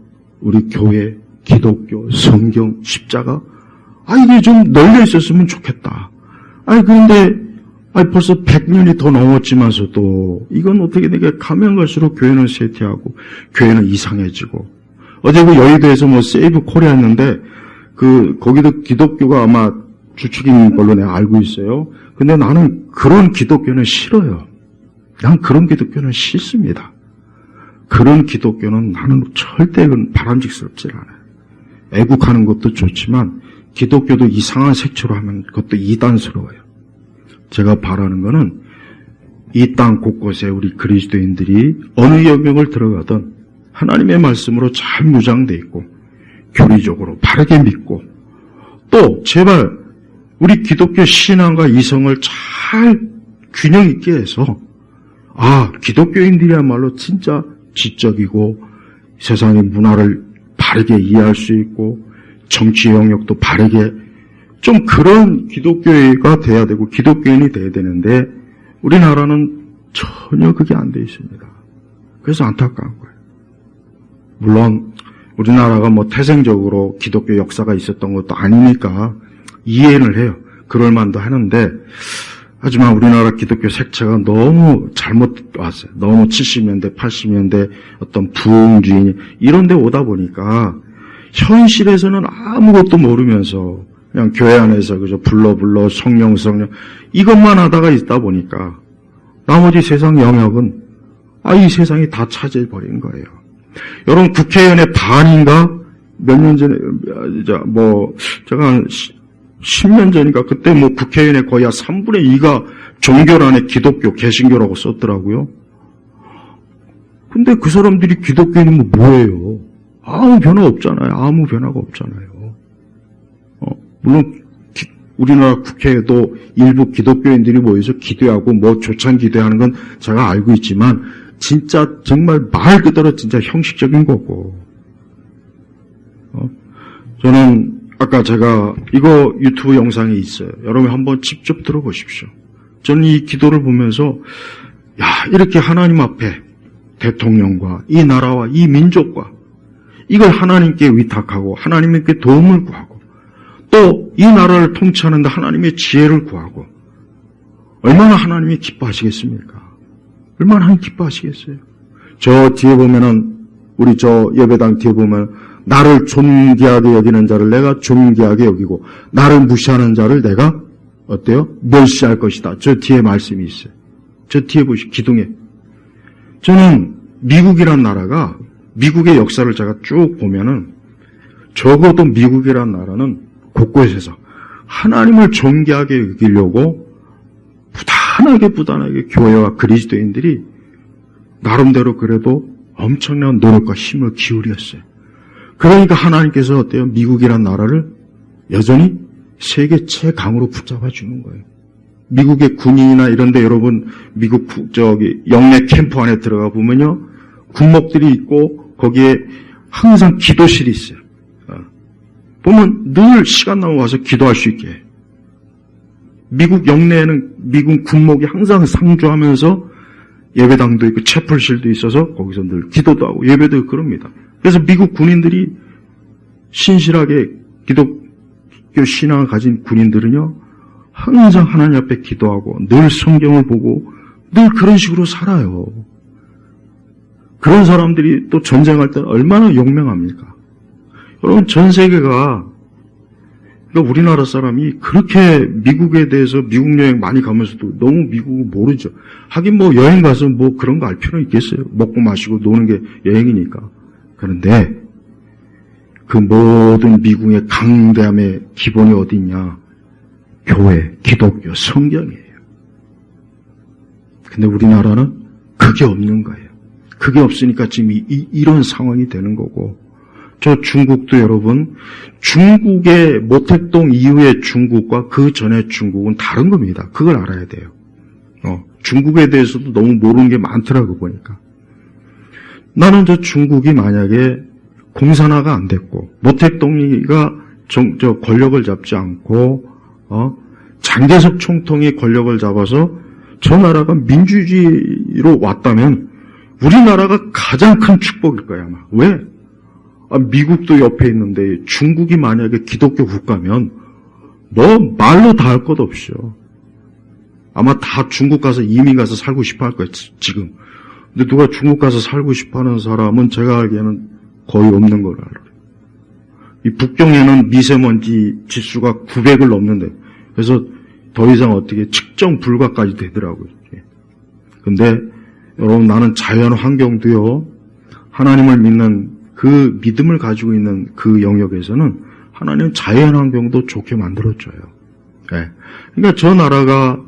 우리 교회, 기독교, 성경, 십자가, 이게 좀 널려 있었으면 좋겠다. 그런데, 벌써 100년이 더 넘었지만서도, 이건 어떻게 되게 가면 갈수록 교회는 쇠퇴하고, 교회는 이상해지고, 어제 그 여의도에서 세이브 코리아 했는데, 거기도 기독교가 아마 주축인 걸로 내가 알고 있어요. 근데 나는 그런 기독교는 싫어요. 난 그런 기독교는 싫습니다. 그런 기독교는 나는 절대 바람직스럽지 않아요. 애국하는 것도 좋지만 기독교도 이상한 색채로 하면 그것도 이단스러워요. 제가 바라는 거는 이 땅 곳곳에 우리 그리스도인들이 어느 영역을 들어가든 하나님의 말씀으로 잘 무장돼 있고 교리적으로 바르게 믿고 또 제발 우리 기독교 신앙과 이성을 잘 균형 있게 해서 기독교인들이야말로 진짜 지적이고 세상의 문화를 바르게 이해할 수 있고 정치 영역도 바르게 좀 그런 기독교가 돼야 되고 기독교인이 돼야 되는데 우리나라는 전혀 그게 안 돼 있습니다. 그래서 안타까운 거예요. 물론 우리나라가 태생적으로 기독교 역사가 있었던 것도 아니니까 이해를 해요. 그럴 만도 하는데 하지만 우리나라 기독교 색채가 너무 잘못 왔어요. 너무 70년대, 80년대 어떤 부흥주의 이런 데 오다 보니까 현실에서는 아무것도 모르면서 그냥 교회 안에서 그저 불러 성령 이것만 하다가 있다 보니까 나머지 세상 영역은 이 세상이 다 차지해버린 거예요. 여러분 국회의원의 반인가 몇 년 전에 제가 한 10년 전인가 그때 국회의원의 거의 한 3분의 2가 종교란에 기독교, 개신교라고 썼더라고요. 근데 그 사람들이 기독교인은 뭐예요? 아무 변화 없잖아요. 아무 변화가 없잖아요. 물론 우리나라 국회에도 일부 기독교인들이 모여서 기도하고 조찬 기도하는 건 제가 알고 있지만 진짜 정말 말 그대로 진짜 형식적인 거고 저는 아까 제가 이거 유튜브 영상이 있어요. 여러분 한번 직접 들어보십시오. 저는 이 기도를 보면서 이렇게 하나님 앞에 대통령과 이 나라와 이 민족과 이걸 하나님께 위탁하고 하나님께 도움을 구하고 또 이 나라를 통치하는데 하나님의 지혜를 구하고 얼마나 하나님이 기뻐하시겠습니까? 얼마나 하나님 기뻐하시겠어요? 저 뒤에 보면은 우리 저 예배당 뒤에 보면 나를 존귀하게 여기는 자를 내가 존귀하게 여기고 나를 무시하는 자를 내가 어때요? 멸시할 것이다. 저 뒤에 말씀이 있어요. 저 뒤에 보시죠. 기둥에. 저는 미국이란 나라가 미국의 역사를 제가 쭉 보면은 적어도 미국이란 나라는 곳곳에서 하나님을 존귀하게 여기려고 부단하게 교회와 그리스도인들이 나름대로 그래도 엄청난 노력과 힘을 기울였어요. 그러니까 하나님께서 어때요? 미국이란 나라를 여전히 세계 최강으로 붙잡아 주는 거예요. 미국의 군인이나 이런 데 여러분 미국 영내 캠프 안에 들어가 보면요. 군목들이 있고 거기에 항상 기도실이 있어요. 보면 늘 시간 나면 와서 기도할 수 있게. 미국 영내에는 미국 군목이 항상 상주하면서 예배당도 있고 채플실도 있어서 거기서 늘 기도도 하고 예배도 하고 그럽니다. 그래서 미국 군인들이 신실하게 기독교 신앙을 가진 군인들은요. 항상 하나님 앞에 기도하고 늘 성경을 보고 늘 그런 식으로 살아요. 그런 사람들이 또 전쟁할 때 얼마나 용맹합니까? 여러분 전 세계가 그러니까 우리나라 사람이 그렇게 미국에 대해서 미국 여행 많이 가면서도 너무 미국을 모르죠. 하긴 여행 가서 그런 거 알 필요는 있겠어요. 먹고 마시고 노는 게 여행이니까. 그런데 그 모든 미국의 강대함의 기본이 어디 있냐? 교회, 기독교, 성경이에요. 근데 우리나라는 그게 없는 거예요. 그게 없으니까 지금 이런 상황이 되는 거고 저 중국도 여러분 중국의 모택동 이후의 중국과 그 전의 중국은 다른 겁니다. 그걸 알아야 돼요. 중국에 대해서도 너무 모르는 게 많더라고 보니까. 나는 저 중국이 만약에 공산화가 안 됐고 모택동이가 저 권력을 잡지 않고 장개석 총통이 권력을 잡아서 저 나라가 민주주의로 왔다면 우리나라가 가장 큰 축복일 거야, 아마. 왜? 미국도 옆에 있는데 중국이 만약에 기독교 국가면 뭐 말로 다 할 것 없이요. 아마 다 중국 가서 이민 가서 살고 싶어 할 거예요, 지금. 근데 누가 중국 가서 살고 싶어 하는 사람은 제가 알기에는 거의 없는 걸로 알아요. 이 북경에는 미세먼지 지수가 900을 넘는데, 그래서 더 이상 어떻게 측정 불가까지 되더라고요. 근데 여러분, 나는 자연 환경도요, 하나님을 믿는 그 믿음을 가지고 있는 그 영역에서는 하나님은 자연 환경도 좋게 만들어줘요. 네. 그러니까 저 나라가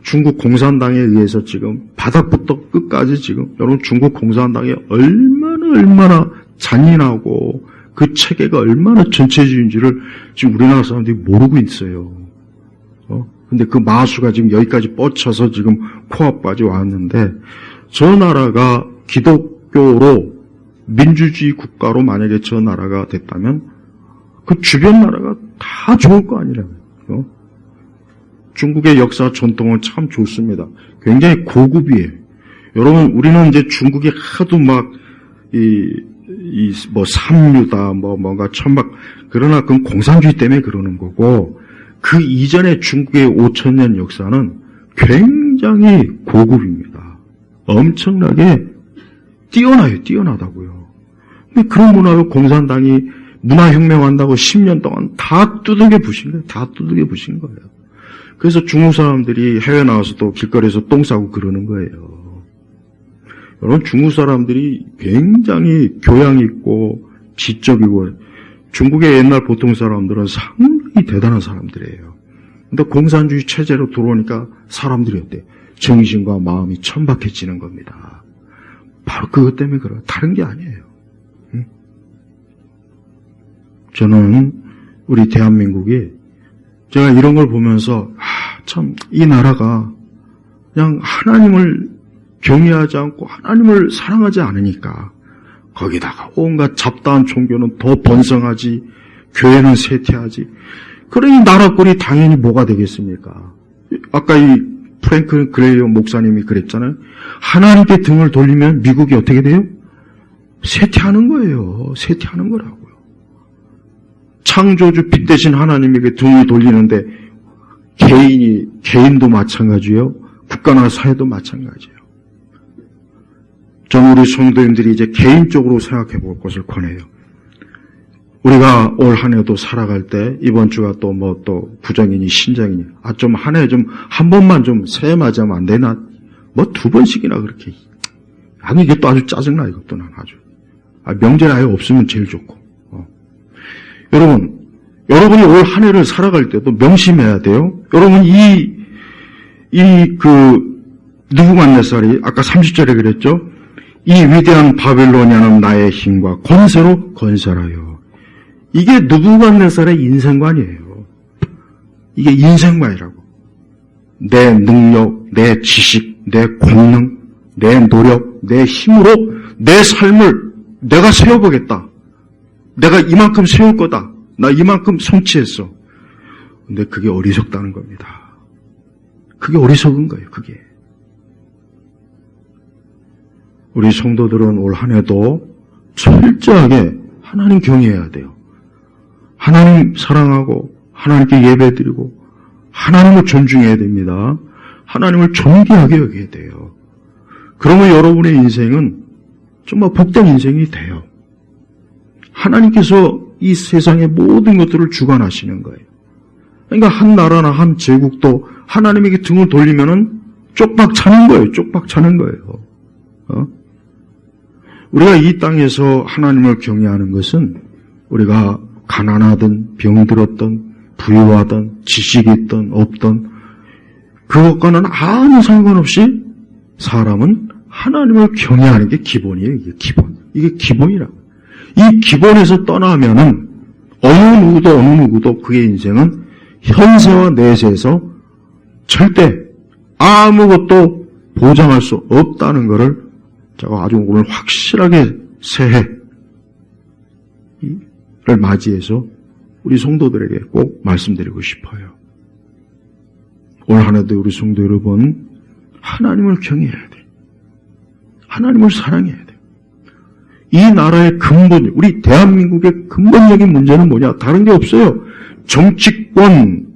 중국 공산당에 의해서 지금 바닥부터 끝까지 지금 여러분 중국 공산당이 얼마나 잔인하고 그 체계가 얼마나 전체주의인지를 지금 우리나라 사람들이 모르고 있어요. 근데 그 마수가 지금 여기까지 뻗쳐서 지금 코앞까지 왔는데 저 나라가 기독교로 민주주의 국가로 만약에 저 나라가 됐다면 그 주변 나라가 다 좋을 거 아니라고요. 중국의 역사 전통은 참 좋습니다. 굉장히 고급이에요. 여러분, 우리는 이제 중국이 하도 막, 삼류다, 뭔가 천막, 그러나 그건 공산주의 때문에 그러는 거고, 그 이전에 중국의 5,000년 역사는 굉장히 고급입니다. 엄청나게 뛰어나다고요. 근데 그런 문화를 공산당이 문화혁명 한다고 10년 동안 다 두들겨 부신 거예요. 그래서 중국 사람들이 해외 나와서도 길거리에서 똥 싸고 그러는 거예요. 여러분, 중국 사람들이 굉장히 교양 있고 지적이고 중국의 옛날 보통 사람들은 상당히 대단한 사람들이에요. 근데 공산주의 체제로 들어오니까 사람들이 어때? 정신과 마음이 천박해지는 겁니다. 바로 그것 때문에 그래요. 다른 게 아니에요. 응? 저는 우리 대한민국이 제가 이런 걸 보면서 참 이 나라가 그냥 하나님을 경외하지 않고 하나님을 사랑하지 않으니까 거기다가 온갖 잡다한 종교는 더 번성하지, 교회는 쇠퇴하지. 그러니 나라 꼴이 당연히 뭐가 되겠습니까? 아까 이 프랭클 그레이어 목사님이 그랬잖아요. 하나님께 등을 돌리면 미국이 어떻게 돼요? 쇠퇴하는 거예요. 쇠퇴하는 거라고요. 창조주 빛 대신 하나님에게 등을 돌리는데 개인도 마찬가지요. 국가나 사회도 마찬가지예요. 저는 우리 성도님들이 이제 개인적으로 생각해 볼 것을 권해요. 우리가 올 한 해도 살아갈 때 이번 주가 또 부정이니 신정이니 좀 한 해 좀 한 번만 좀 새해 맞이하면 안 되나? 두 번씩이나 그렇게. 아니 이게 또 아주 짜증나 이것도 난 아주. 명절 아예 없으면 제일 좋고. 여러분이 올 한 해를 살아갈 때도 명심해야 돼요. 여러분 느부갓네살이 아까 30절에 그랬죠. 이 위대한 바벨로니아는 나의 힘과 권세로 건설하여. 이게 느부갓네살의 인생관이에요. 이게 인생관이라고. 내 능력, 내 지식, 내 권능, 내 노력, 내 힘으로 내 삶을 내가 세워보겠다. 내가 이만큼 세울 거다. 나 이만큼 성취했어. 근데 그게 어리석다는 겁니다. 그게 어리석은 거예요, 그게. 우리 성도들은 올 한 해도 철저하게 하나님 경외해야 돼요. 하나님 사랑하고 하나님께 예배드리고 하나님을 존중해야 됩니다. 하나님을 존귀하게 여겨야 돼요. 그러면 여러분의 인생은 정말 복된 인생이 돼요. 하나님께서 이 세상의 모든 것들을 주관하시는 거예요. 그러니까 한 나라나 한 제국도 하나님에게 등을 돌리면은 쪽박 차는 거예요. 쪽박 차는 거예요. 우리가 이 땅에서 하나님을 경외하는 것은 우리가 가난하든 병들었든 부유하든 지식이 있든 없든 그것과는 아무 상관없이 사람은 하나님을 경외하는 게 기본이에요. 이게 기본. 이게 기본이라고. 이 기본에서 떠나면은 어느 누구도 그의 인생은 현세와 내세에서 절대 아무것도 보장할 수 없다는 것을 제가 아주 오늘 확실하게 새해를 맞이해서 우리 성도들에게 꼭 말씀드리고 싶어요. 올 한 해도 우리 성도 여러분 하나님을 경외해야 돼. 하나님을 사랑해야 돼요. 이 나라의 근본, 우리 대한민국의 근본적인 문제는 뭐냐? 다른 게 없어요. 정치권,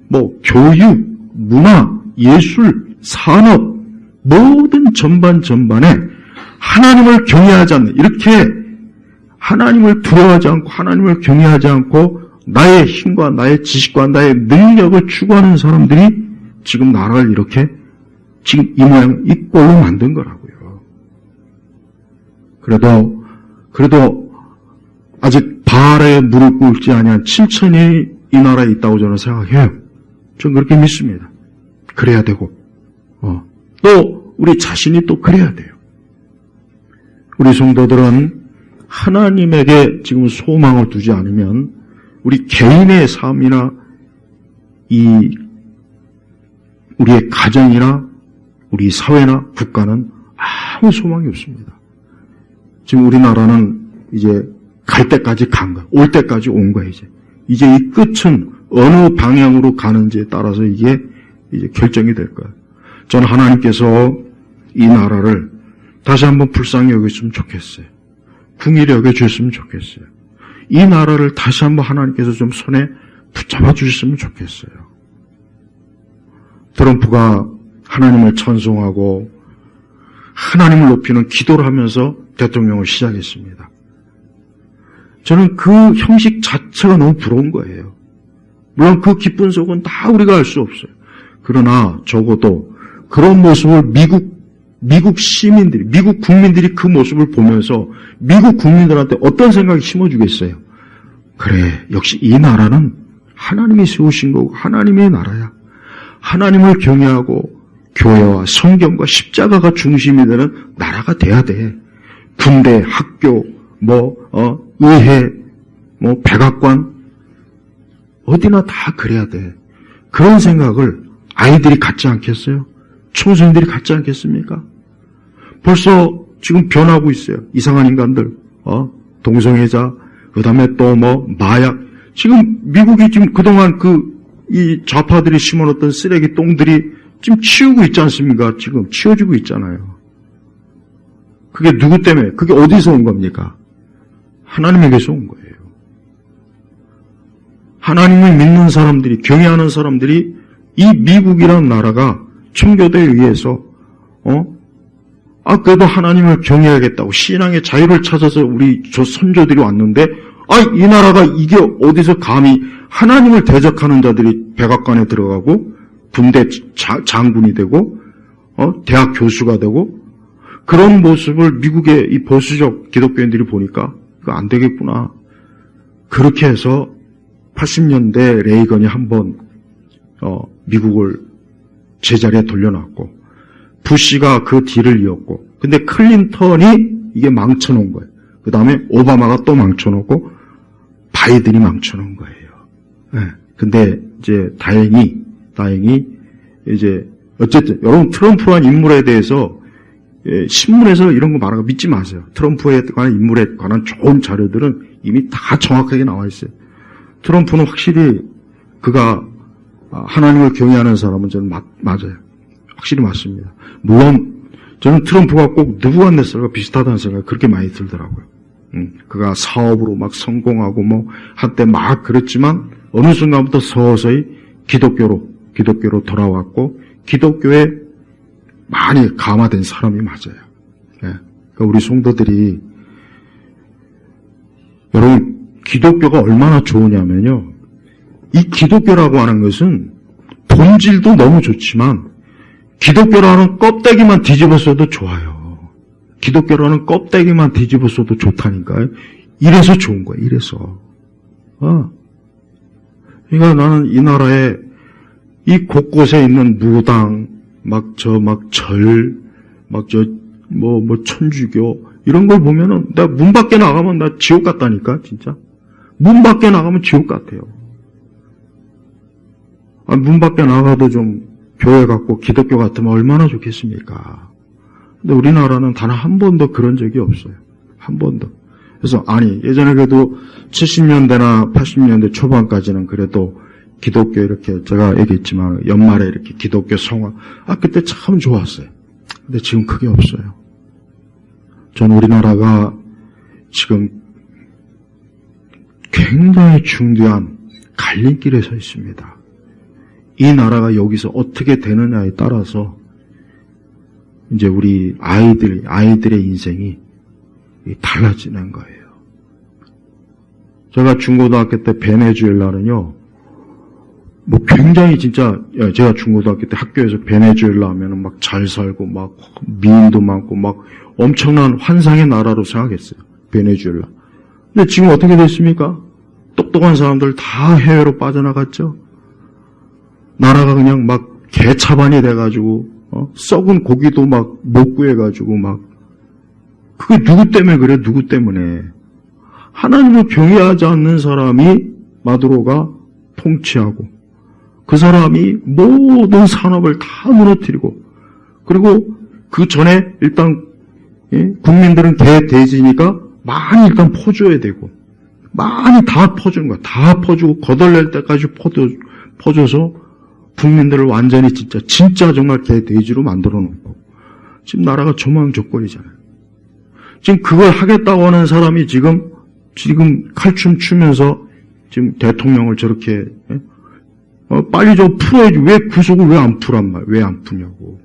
교육, 문화, 예술, 산업, 모든 전반에 하나님을 경외하지 않는, 이렇게 하나님을 두려워하지 않고 하나님을 경외하지 않고 나의 힘과 나의 지식과 나의 능력을 추구하는 사람들이 지금 나라를 이렇게 지금 이 모양, 이 꼴로 만든 거라고요. 그래도 아직 바알에 무릎 꿇지 아니한 7천이 이 나라에 있다고 저는 생각해요. 저는 그렇게 믿습니다. 그래야 되고, 또 우리 자신이 또 그래야 돼요. 우리 성도들은 하나님에게 지금 소망을 두지 않으면 우리 개인의 삶이나 우리의 가정이나 우리 사회나 국가는 아무 소망이 없습니다. 지금 우리나라는 이제 갈 때까지 간 거야. 올 때까지 온 거야, 이제. 이제 이 끝은 어느 방향으로 가는지에 따라서 이게 이제 결정이 될 거예요. 저는 하나님께서 이 나라를 다시 한번 불쌍히 여겼으면 좋겠어요. 궁일히 여겨주셨으면 좋겠어요. 이 나라를 다시 한번 하나님께서 좀 손에 붙잡아 주셨으면 좋겠어요. 트럼프가 하나님을 찬송하고 하나님을 높이는 기도를 하면서 대통령을 시작했습니다. 저는 그 형식 자체가 너무 부러운 거예요. 물론 그 기쁜 속은 다 우리가 알 수 없어요. 그러나 적어도 그런 모습을 미국 시민들이, 미국 국민들이 그 모습을 보면서 미국 국민들한테 어떤 생각이 심어주겠어요? 그래, 역시 이 나라는 하나님이 세우신 거고 하나님의 나라야. 하나님을 경외하고 교회와 성경과 십자가가 중심이 되는 나라가 돼야 돼. 군대, 학교, 의회, 백악관, 어디나 다 그래야 돼. 그런 생각을 아이들이 갖지 않겠어요? 청소년들이 갖지 않겠습니까? 벌써 지금 변하고 있어요. 이상한 인간들, 동성애자, 그 다음에 또 마약. 지금 미국이 지금 그동안 이 좌파들이 심어놓던 쓰레기 똥들이 지금 치우고 있지 않습니까? 지금 치워지고 있잖아요. 그게 누구 때문에? 그게 어디서 온 겁니까? 하나님에게서 온 거예요. 하나님을 믿는 사람들이, 경외하는 사람들이 이 미국이라는 나라가 청교도에 의해서 그래도 하나님을 경외하겠다고 신앙의 자유를 찾아서 우리 선조들이 왔는데 이 나라가 이게 어디서 감히 하나님을 대적하는 자들이 백악관에 들어가고 군대 장군이 되고 대학 교수가 되고 그런 모습을 미국의 이 보수적 기독교인들이 보니까 이거 안 되겠구나. 그렇게 해서 80년대 레이건이 한번 미국을 제자리에 돌려놨고 부시가 그 뒤를 이었고 근데 클린턴이 이게 망쳐놓은 거예요. 그 다음에 오바마가 또 망쳐놓고 바이든이 망쳐놓은 거예요. 네. 근데 이제 다행히 이제 어쨌든 여러분 트럼프라는 인물에 대해서 신문에서 이런 거 말하고 믿지 마세요. 트럼프에 관한 인물에 관한 좋은 자료들은 이미 다 정확하게 나와 있어요. 트럼프는 확실히 그가 하나님을 경외하는 사람은 저는 맞아요. 확실히 맞습니다. 물론 저는 트럼프가 꼭 느부갓네살과 비슷하다는 생각이 그렇게 많이 들더라고요. 그가 사업으로 막 성공하고 한때 막 그랬지만 어느 순간부터 서서히 기독교로 돌아왔고 기독교에 많이 감화된 사람이 맞아요. 그러니까 우리 성도들이 여러분 기독교가 얼마나 좋으냐면요. 이 기독교라고 하는 것은 본질도 너무 좋지만 기독교라는 껍데기만 뒤집었어도 좋아요. 기독교라는 껍데기만 뒤집었어도 좋다니까요. 이래서 좋은 거예요. 이래서. 그러니까 나는 이 나라에 이 곳곳에 있는 무당, 천주교 이런 걸 보면은 나 문 밖에 나가면 나 지옥 같다니까 진짜. 문 밖에 나가면 지옥 같아요. 문 밖에 나가도 좀 교회 같고 기독교 같으면 얼마나 좋겠습니까? 근데 우리나라는 단 한 번도 그런 적이 없어요. 한 번도. 그래서 예전에 그래도 70년대나 80년대 초반까지는 그래도 기독교 이렇게 제가 얘기했지만 연말에 이렇게 기독교 성화 그때 참 좋았어요. 근데 지금 그게 없어요. 전 우리나라가 지금 굉장히 중대한 갈림길에 서 있습니다. 이 나라가 여기서 어떻게 되느냐에 따라서 이제 우리 아이들의 인생이 달라지는 거예요. 제가 중고등학교 때 베네수엘라는요, 뭐 굉장히 진짜, 제가 중고등학교 때 학교에서 베네수엘라 하면은 막 잘 살고 막 미인도 많고 막 엄청난 환상의 나라로 생각했어요. 베네수엘라. 근데 지금 어떻게 됐습니까? 똑똑한 사람들 다 해외로 빠져나갔죠? 나라가 그냥 막 개차반이 돼가지고, 썩은 고기도 막 못 구해가지고 막, 그게 누구 때문에 그래? 누구 때문에? 하나님을 경외하지 않는 사람이 마두로가 통치하고, 그 사람이 모든 산업을 다 무너뜨리고, 그리고 그 전에 일단 국민들은 대지니까 많이 일단 퍼줘야 되고, 많이 다 퍼주는 거야. 다 퍼주고 거덜낼 때까지 퍼줘서 국민들을 완전히 진짜 정말 개돼지로 만들어 놓고, 지금 나라가 조망조권이잖아요. 지금 그걸 하겠다고 하는 사람이 지금 칼춤 추면서 지금 대통령을 저렇게, 빨리 좀 풀어야지. 왜 구속을 왜 안 풀란 말, 왜 안 푸냐고.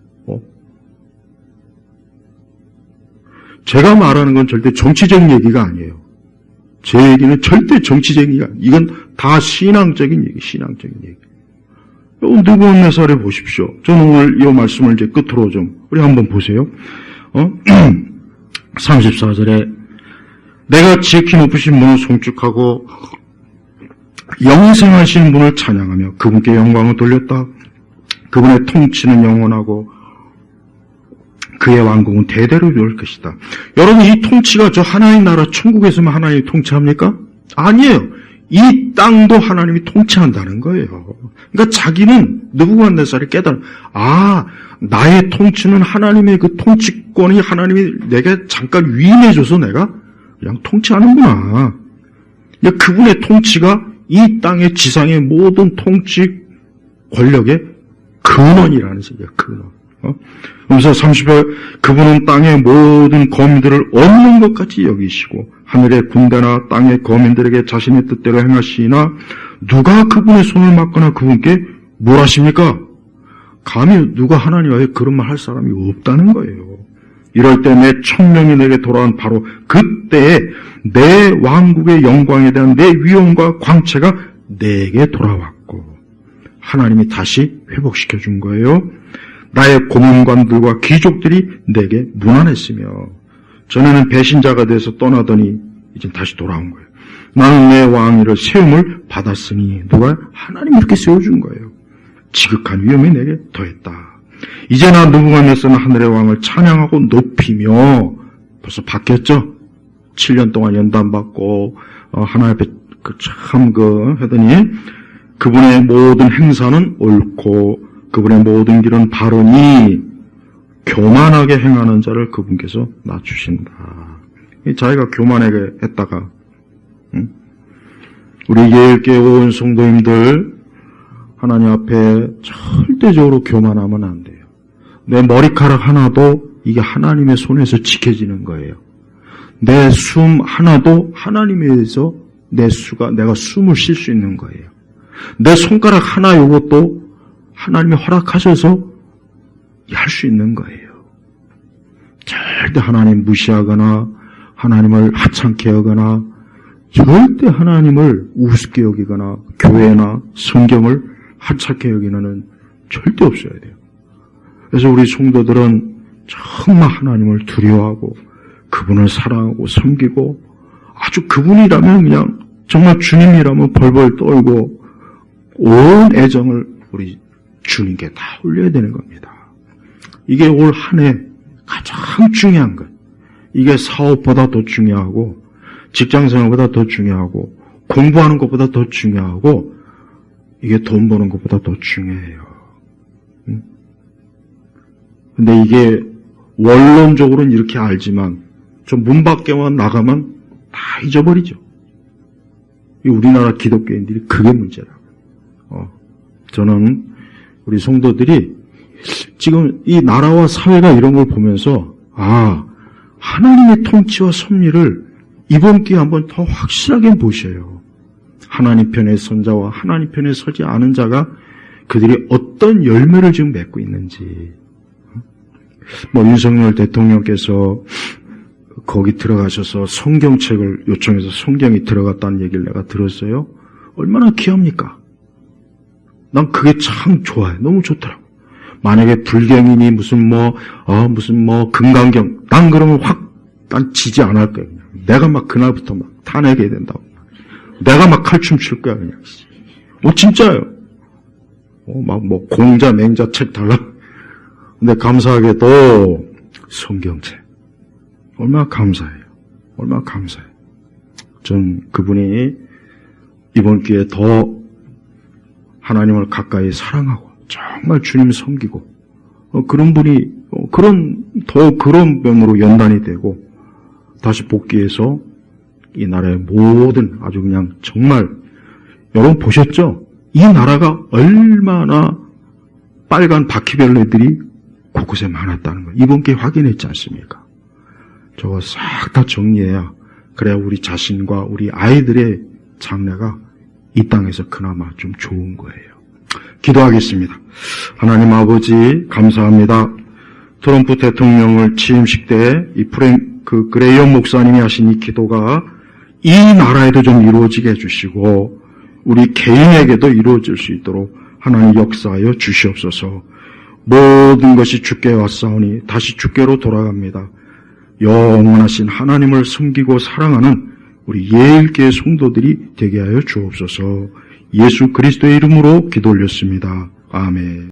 제가 말하는 건 절대 정치적인 얘기가 아니에요. 제 얘기는 절대 정치적인 얘기가 아니에요. 이건 다 신앙적인 얘기, 신앙적인 얘기. 느부갓네살에 보십시오. 저는 오늘 이 말씀을 이제 끝으로 좀, 우리 한번 보세요. 34절에 내가 지극히 높으신 분을 송축하고 영생하신 분을 찬양하며 그분께 영광을 돌렸다. 그분의 통치는 영원하고 그의 왕국은 대대로 이룰 것이다. 여러분, 이 통치가 저 하나님 나라 천국에서만 하나님이 통치합니까? 아니에요. 이 땅도 하나님이 통치한다는 거예요. 그러니까 자기는 느부갓네살이 깨달아, 나의 통치는 하나님의 그 통치권이 하나님이 내게 잠깐 위임해줘서 내가 그냥 통치하는구나. 그러니까 그분의 통치가 이 땅의 지상의 모든 통치 권력의 근원이라는 얘기야, 근원. 그래서 30절, 그분은 땅의 모든 거민들을 없는 것 같이 여기시고 하늘의 군대나 땅의 거민들에게 자신의 뜻대로 행하시나 누가 그분의 손을 막거나 그분께 뭘 하십니까? 감히 누가 하나님 앞에 그런 말 할 사람이 없다는 거예요. 이럴 때 내 천명이 내게 돌아온 바로 그때에 내 왕국의 영광에 대한 내 위엄과 광채가 내게 돌아왔고 하나님이 다시 회복시켜 준 거예요. 나의 고문관들과 귀족들이 내게 무난했으며 전에는 배신자가 돼서 떠나더니 이제 다시 돌아온 거예요. 나는 내 왕위를 세움을 받았으니 누가? 하나님이 이렇게 세워준 거예요. 지극한 위엄이 내게 더했다. 이제 나 느부갓네살은 하늘의 왕을 찬양하고 높이며 벌써 바뀌었죠? 7년 동안 연단받고 하나님 앞에 하더니 그분의 모든 행사는 옳고 그분의 모든 길은 바르니 교만하게 행하는 자를 그분께서 낮추신다. 자기가 교만하게 했다가 우리 예일교회 온 성도님들 하나님 앞에 절대적으로 교만하면 안 돼요. 내 머리카락 하나도 이게 하나님의 손에서 지켜지는 거예요. 내 숨 하나도 하나님에 의해서 내가 숨을 쉴 수 있는 거예요. 내 손가락 하나 이것도 하나님이 허락하셔서 할 수 있는 거예요. 절대 하나님 무시하거나 하나님을 하찮게 하거나 절대 하나님을 우습게 여기거나 교회나 성경을 하찮게 여기는 절대 없어야 돼요. 그래서 우리 성도들은 정말 하나님을 두려워하고 그분을 사랑하고 섬기고 아주 그분이라면 그냥 정말 주님이라면 벌벌 떨고 온 애정을 우리 주님께 다 올려야 되는 겁니다. 이게 올 한 해 가장 중요한 것. 이게 사업보다 더 중요하고 직장생활보다 더 중요하고 공부하는 것보다 더 중요하고 이게 돈 버는 것보다 더 중요해요. 근데 이게 원론적으로는 이렇게 알지만 좀 문 밖에만 나가면 다 잊어버리죠. 이 우리나라 기독교인들이 그게 문제라고. 저는 우리 성도들이 지금 이 나라와 사회가 이런 걸 보면서 하나님의 통치와 섭리를 이번 기회에 한번 더 확실하게 보셔요. 하나님 편의 선자와 하나님 편에 서지 않은 자가 그들이 어떤 열매를 지금 맺고 있는지. 윤석열 대통령께서 거기 들어가셔서 성경책을 요청해서 성경이 들어갔다는 얘기를 내가 들었어요. 얼마나 귀합니까? 난 그게 참 좋아요. 너무 좋더라고. 만약에 불경이니 무슨 금강경, 난 그러면 난 지지 안 할 거야. 그냥. 내가 막 그날부터 막 탄핵해야 된다고. 내가 막 칼춤 출 거야, 그냥. 진짜요. 공자, 맹자 책 달라. 근데 감사하게도 성경책. 얼마나 감사해요. 얼마나 감사해요. 전 그분이 이번 기회에 더 하나님을 가까이 사랑하고 정말 주님 섬기고 그런 분이 그런 면으로 연단이 되고 다시 복귀해서 이 나라의 모든 아주 그냥 정말 여러분 보셨죠? 이 나라가 얼마나 빨간 바퀴벌레들이 곳곳에 많았다는 거 이번 기회에 확인했지 않습니까? 저거 싹 다 정리해야 그래야 우리 자신과 우리 아이들의 장래가 이 땅에서 그나마 좀 좋은 거예요. 기도하겠습니다. 하나님 아버지 감사합니다. 트럼프 대통령을 취임식 때 이 그레이엄 목사님이 하신 이 기도가 이 나라에도 좀 이루어지게 해주시고 우리 개인에게도 이루어질 수 있도록 하나님 역사하여 주시옵소서. 모든 것이 주께 왔사오니 다시 주께로 돌아갑니다. 영원하신 하나님을 섬기고 사랑하는 우리 예일교회 성도들이 되게 하여 주옵소서. 예수 그리스도의 이름으로 기도 올렸습니다. 아멘.